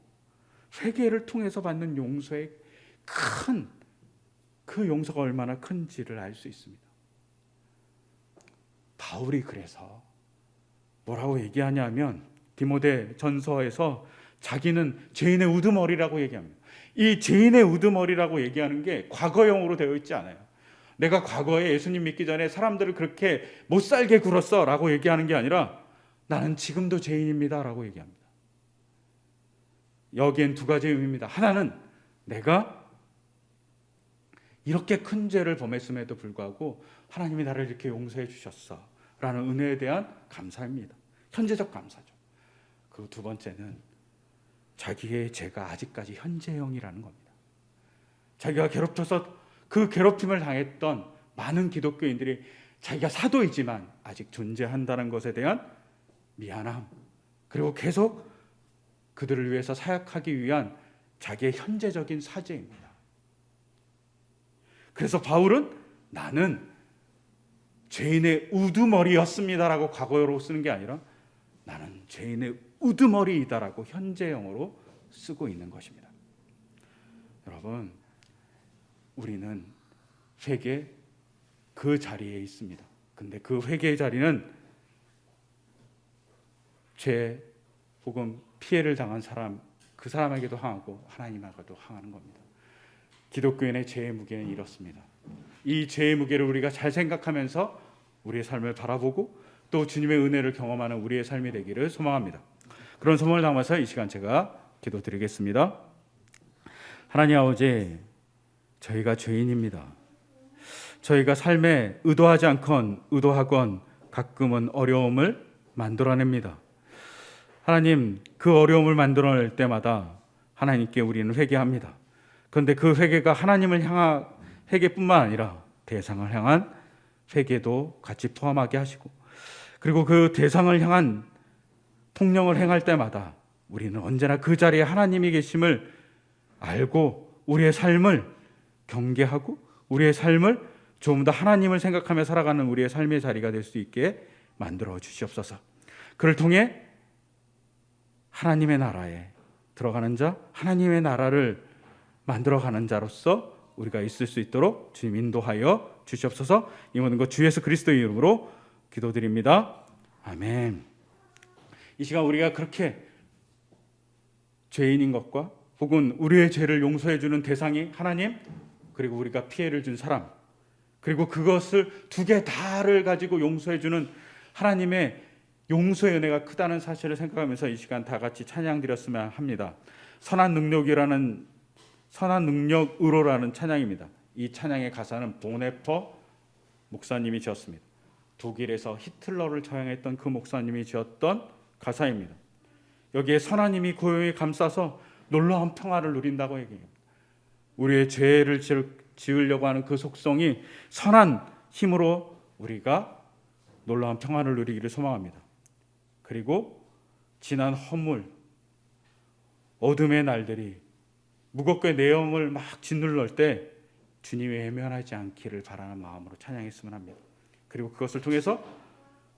회개를 통해서 받는 용서의 그 용서가 얼마나 큰지를 알 수 있습니다. 바울이 그래서 뭐라고 얘기하냐면 디모데 전서에서 자기는 죄인의 우두머리라고 얘기합니다. 이 죄인의 우두머리라고 얘기하는 게 과거형으로 되어 있지 않아요. 내가 과거에 예수님 믿기 전에 사람들을 그렇게 못 살게 굴었어 라고 얘기하는 게 아니라 나는 지금도 죄인입니다 라고 얘기합니다. 여기엔 두 가지 의미입니다. 하나는 내가 이렇게 큰 죄를 범했음에도 불구하고 하나님이 나를 이렇게 용서해 주셨어 라는 은혜에 대한 감사입니다. 현재적 감사죠. 그리고 두 번째는 자기의 죄가 아직까지 현재형이라는 겁니다. 자기가 괴롭혀서 그 괴롭힘을 당했던 많은 기독교인들이 자기가 사도이지만 아직 존재한다는 것에 대한 미안함, 그리고 계속 그들을 위해서 사역하기 위한 자기의 현재적인 사죄입니다. 그래서 바울은 나는 죄인의 우두머리였습니다라고 과거로 쓰는 게 아니라 나는 죄인의 우두머리이다라고 현재형으로 쓰고 있는 것입니다. 여러분, 우리는 회개 그 자리에 있습니다. 근데 그 회개의 자리는 죄 혹은 피해를 당한 사람, 그 사람에게도 항하고 하나님에게도 항하는 겁니다. 기독교인의 죄의 무게는 이렇습니다. 이 죄의 무게를 우리가 잘 생각하면서 우리의 삶을 바라보고 또 주님의 은혜를 경험하는 우리의 삶이 되기를 소망합니다. 그런 소망을 담아서 이 시간 제가 기도드리겠습니다. 하나님 아버지, 저희가 죄인입니다. 저희가 삶에 의도하지 않건 의도하건 가끔은 어려움을 만들어냅니다. 하나님, 그 어려움을 만들어낼 때마다 하나님께 우리는 회개합니다. 그런데 그 회개가 하나님을 향한 회개뿐만 아니라 대상을 향한 회개도 같이 포함하게 하시고, 그리고 그 대상을 향한 통령을 행할 때마다 우리는 언제나 그 자리에 하나님이 계심을 알고 우리의 삶을 경계하고 우리의 삶을 좀 더 하나님을 생각하며 살아가는 우리의 삶의 자리가 될 수 있게 만들어 주시옵소서. 그를 통해 하나님의 나라에 들어가는 자, 하나님의 나라를 만들어가는 자로서 우리가 있을 수 있도록 주님 인도하여 주시옵소서. 이 모든 것 주 예수 그리스도의 이름으로 기도드립니다. 아멘. 이 시간 우리가 그렇게 죄인인 것과 혹은 우리의 죄를 용서해 주는 대상이 하나님, 그리고 우리가 피해를 준 사람, 그리고 그것을 두 개 다를 가지고 용서해 주는 하나님의 용서의 은혜가 크다는 사실을 생각하면서 이 시간 다 같이 찬양 드렸으면 합니다. 선한 능력으로라는 찬양입니다. 이 찬양의 가사는 보네퍼 목사님이 지었습니다. 독일에서 히틀러를 처형했던 그 목사님이 지었던 가사입니다. 여기에 선하님이 고요히 감싸서 놀라운 평화를 누린다고 얘기합니다. 우리의 죄를 지으려고 하는 그 속성이 선한 힘으로 우리가 놀라운 평화를 누리기를 소망합니다. 그리고 지난 허물, 어둠의 날들이 무겁게 내 영을 막 짓눌러 때 주님이 외면하지 않기를 바라는 마음으로 찬양했으면 합니다. 그리고 그것을 통해서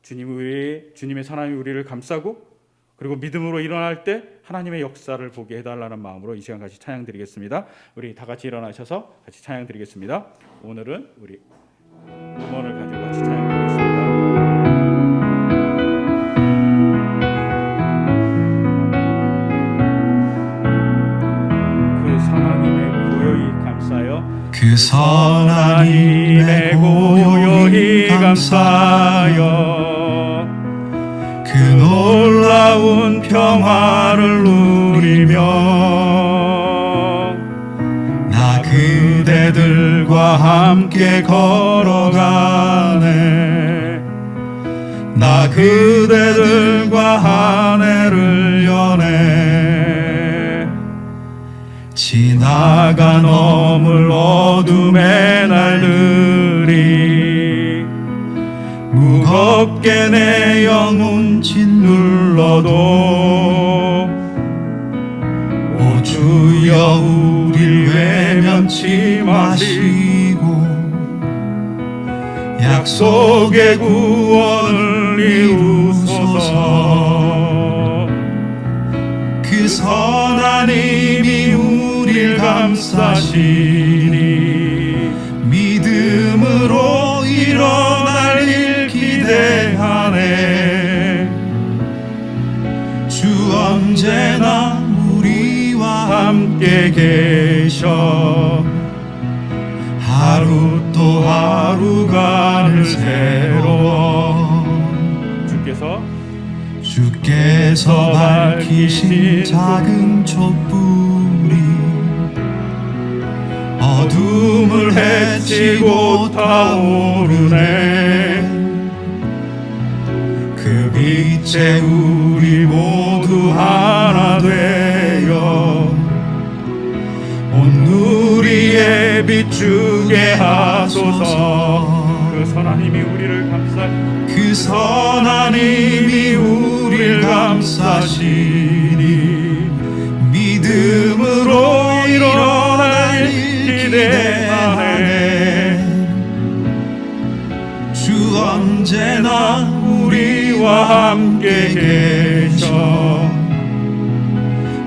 주님의 선함이 우리를 감싸고, 그리고 믿음으로 일어날 때 하나님의 역사를 보게 해달라는 마음으로 이 시간 같이 찬양 드리겠습니다. 우리 다 같이 일어나셔서 같이 찬양 드리겠습니다. 오늘은 우리 음원을 가지고 같이 찬양 드리겠습니다. 그 선한 힘에 고요히 감싸여 그 놀라운 평화를 누리며 나 그대들과 함께 걸어가네. 나 그대들과 한 해를 여네. 지나가 넘을 어둠의 날들이 무겁게 내 영혼 짓눌러도 오 주여 우릴 외면치 마시고 약속의 구원을 이루소서. 그 감싸시니 믿음으로 일어날 일 기대하네. 주 언제나 우리와 함께 계셔 하루 또 하루가 늘 새로워. 주께서 밝히신 작은 촛불이 어둠을 헤치고 타오르네. 그 빛에 우리 모두 하나 되어 온 누리에 비추게 하소서. 그 선하님이 우리를 감싸시니 그 선하님이 우리를 감싸시니 믿음으로 일어날 기대하네. 주 언제나 우리와 함께 계셔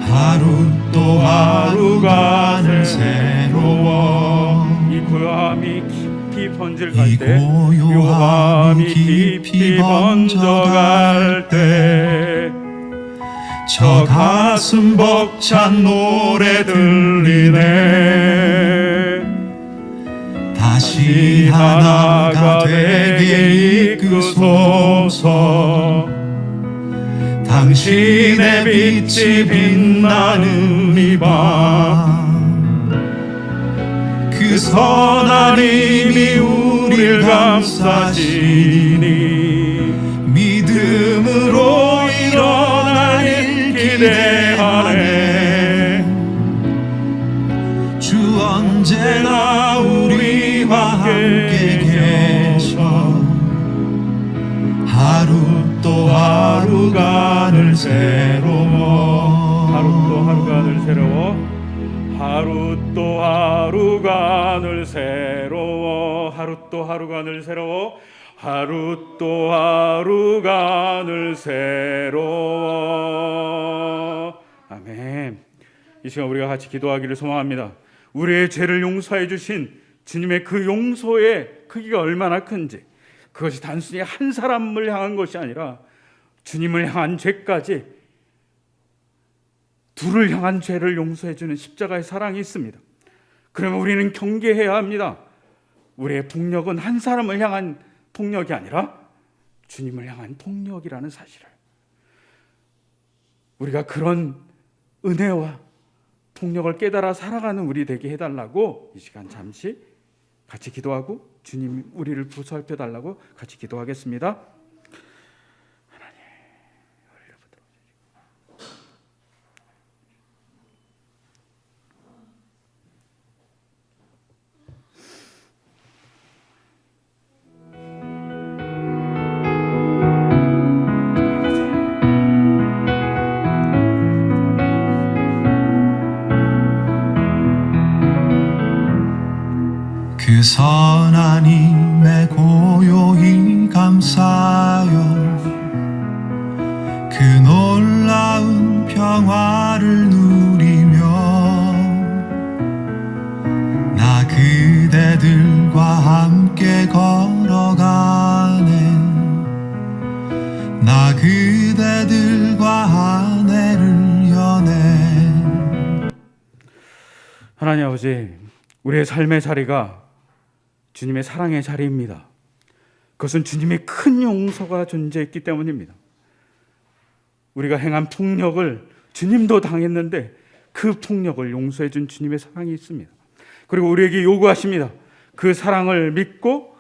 하루 또 하루가 늘 새로워. 이 고요함이 깊이 번질 이 갈때 고요함이 깊이 번져갈 때 저 가슴 벅찬 노래 들리네. 다시 하나가 되게 이끄소서. 당신의 빛이 빛나는 이 밤 그 선하님이 우리를 감싸시니 믿음으로 일어날 일 기대하네. 주 언제나 우리와 함께 계셔 하루 또 하루가 늘 새로워. 하루 또 하루가 늘 새로워. 하루 또 하루가 늘 새로워. 하루 또 하루가 늘 새로워. 하루 또 하루가 늘 새로워. 아멘. 이 시간 우리가 같이 기도하기를 소망합니다. 우리의 죄를 용서해 주신 주님의 그 용서의 크기가 얼마나 큰지, 그것이 단순히 한 사람을 향한 것이 아니라 주님을 향한 죄까지 둘을 향한 죄를 용서해 주는 십자가의 사랑이 있습니다. 그러면 우리는 경계해야 합니다. 우리의 폭력은 한 사람을 향한 폭력이 아니라 주님을 향한 폭력이라는 사실을, 우리가 그런 은혜와 폭력을 깨달아 살아가는 우리 되게 해달라고 이 시간 잠시 같이 기도하고 주님 우리를 보살펴 달라고 같이 기도하겠습니다. 그 선하님의 고요히 감싸요. 그 놀라운 평화를 누리며 나 그대들과 함께 걸어가네. 나 그대들과 한 해를 여네. 하나님 아버지, 우리의 삶의 자리가 주님의 사랑의 자리입니다. 그것은 주님의 큰 용서가 존재했기 때문입니다. 우리가 행한 폭력을 주님도 당했는데 그 폭력을 용서해 준 주님의 사랑이 있습니다. 그리고 우리에게 요구하십니다. 그 사랑을 믿고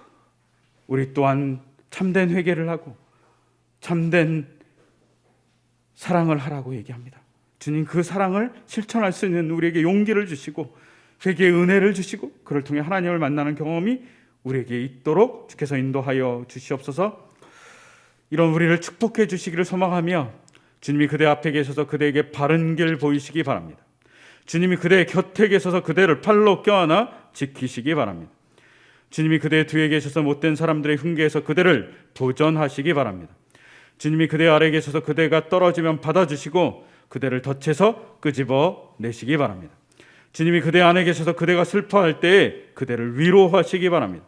우리 또한 참된 회개를 하고 참된 사랑을 하라고 얘기합니다. 주님 그 사랑을 실천할 수 있는 우리에게 용기를 주시고 회개의 은혜를 주시고 그를 통해 하나님을 만나는 경험이 우리에게 있도록 주께서 인도하여 주시옵소서. 이런 우리를 축복해 주시기를 소망하며 주님이 그대 앞에 계셔서 그대에게 바른 길 보이시기 바랍니다. 주님이 그대의 곁에 계셔서 그대를 팔로 껴안아 지키시기 바랍니다. 주님이 그대 뒤에 계셔서 못된 사람들의 흉계에서 그대를 도전하시기 바랍니다. 주님이 그대 아래에 계셔서 그대가 떨어지면 받아주시고 그대를 덫에서 끄집어 내시기 바랍니다. 주님이 그대 안에 계셔서 그대가 슬퍼할 때에 그대를 위로하시기 바랍니다.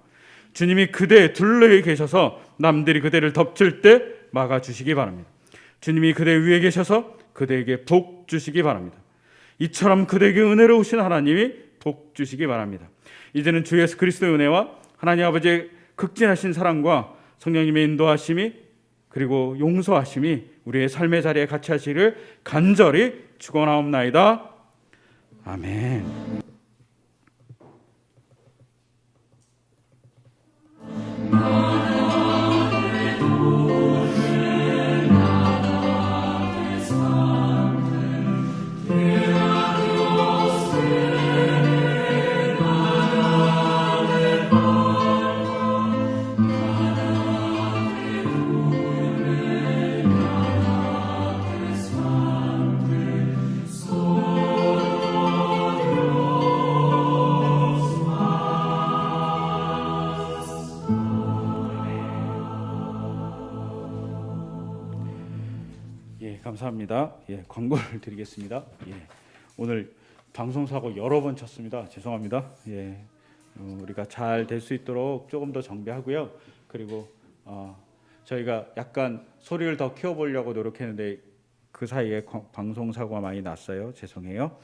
주님이 그대 둘레에 계셔서 남들이 그대를 덮칠 때 막아주시기 바랍니다. 주님이 그대 위에 계셔서 그대에게 복 주시기 바랍니다. 이처럼 그대에게 은혜로우신 하나님이 복 주시기 바랍니다. 이제는 주 예수 그리스도의 은혜와 하나님 아버지의 극진하신 사랑과 성령님의 인도하심이 그리고 용서하심이 우리의 삶의 자리에 같이 하시기를 간절히 축원하옵나이다. 아멘. 감사합니다. 광고를 드리겠습니다. 오늘 방송사고 여러 번 쳤습니다. 죄송합니다. 우리가 잘 될 수 있도록 조금 더 정비하고요. 그리고 저희가 약간 소리를 더 키워보려고 노력했는데 그 사이에 방송사고가 많이 났어요. 죄송해요.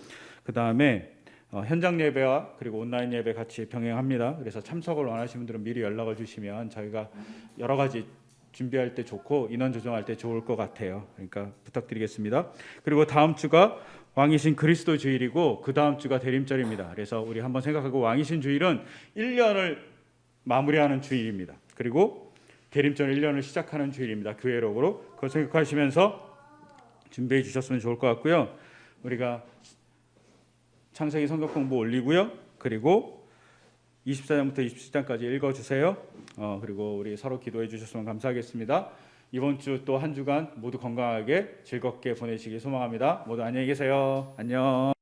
그 다음에 현장 예배와 그리고 온라인 예배 같이 병행합니다. 그래서 참석을 원하시는 분들은 미리 연락을 주시면 저희가 여러 가지 준비할 때 좋고 인원 조정할 때 좋을 것 같아요. 그러니까 부탁드리겠습니다. 그리고 다음 주가 왕이신 그리스도 주일이고 그 다음 주가 대림절입니다. 그래서 우리 한번 생각하고 왕이신 주일은 1년을 마무리하는 주일입니다. 그리고 대림절 1년을 시작하는 주일입니다. 교회록으로 그걸 생각하시면서 준비해 주셨으면 좋을 것 같고요. 우리가 창세기 성경 공부 올리고요. 그리고 24장부터 27장까지 읽어주세요. 그리고 우리 서로 기도해 주셨으면 감사하겠습니다. 이번 주 또 한 주간 모두 건강하게 즐겁게 보내시길 소망합니다. 모두 안녕히 계세요. 안녕.